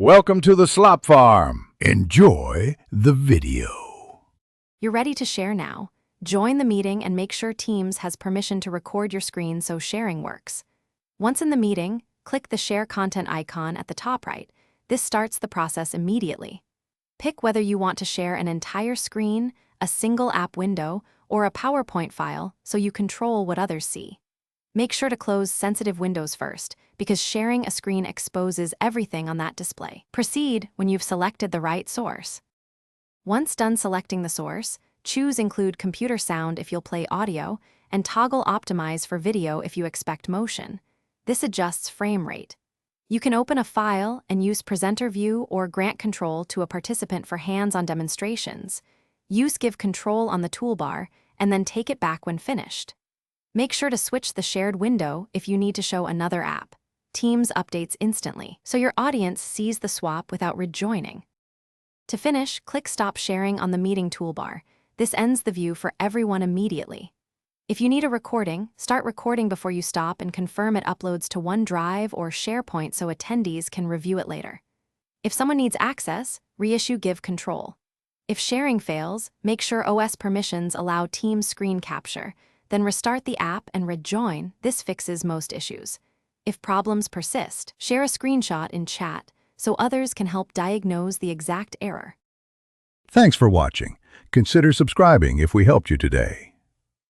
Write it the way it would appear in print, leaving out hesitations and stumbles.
Welcome to the Slop Farm. Enjoy the video. You're ready to share now. Join the meeting and make sure Teams has permission to record your screen so sharing works. Once in the meeting, click the Share Content icon at the top right. This starts the process immediately. Pick whether you want to share an entire screen, a single app window, or a PowerPoint file so you control what others see. Make sure to close sensitive windows first, because sharing a screen exposes everything on that display. Proceed when you've selected the right source. Once done selecting the source, choose Include Computer Sound if you'll play audio, and toggle Optimize for video if you expect motion. This adjusts frame rate. You can open a file and use Presenter View or grant control to a participant for hands-on demonstrations. Give control on the toolbar, and then take it back when finished. Make sure to switch the shared window if you need to show another app. Teams updates instantly, so your audience sees the swap without rejoining. To finish, click Stop Sharing on the meeting toolbar. This ends the view for everyone immediately. If you need a recording, start recording before you stop and confirm it uploads to OneDrive or SharePoint so attendees can review it later. If someone needs access, reissue Give Control. If sharing fails, make sure OS permissions allow Teams screen capture. Then restart the app and rejoin. This fixes most issues. If problems persist, share a screenshot in chat so others can help diagnose the exact error. Thanks for watching. Consider subscribing if we helped you today.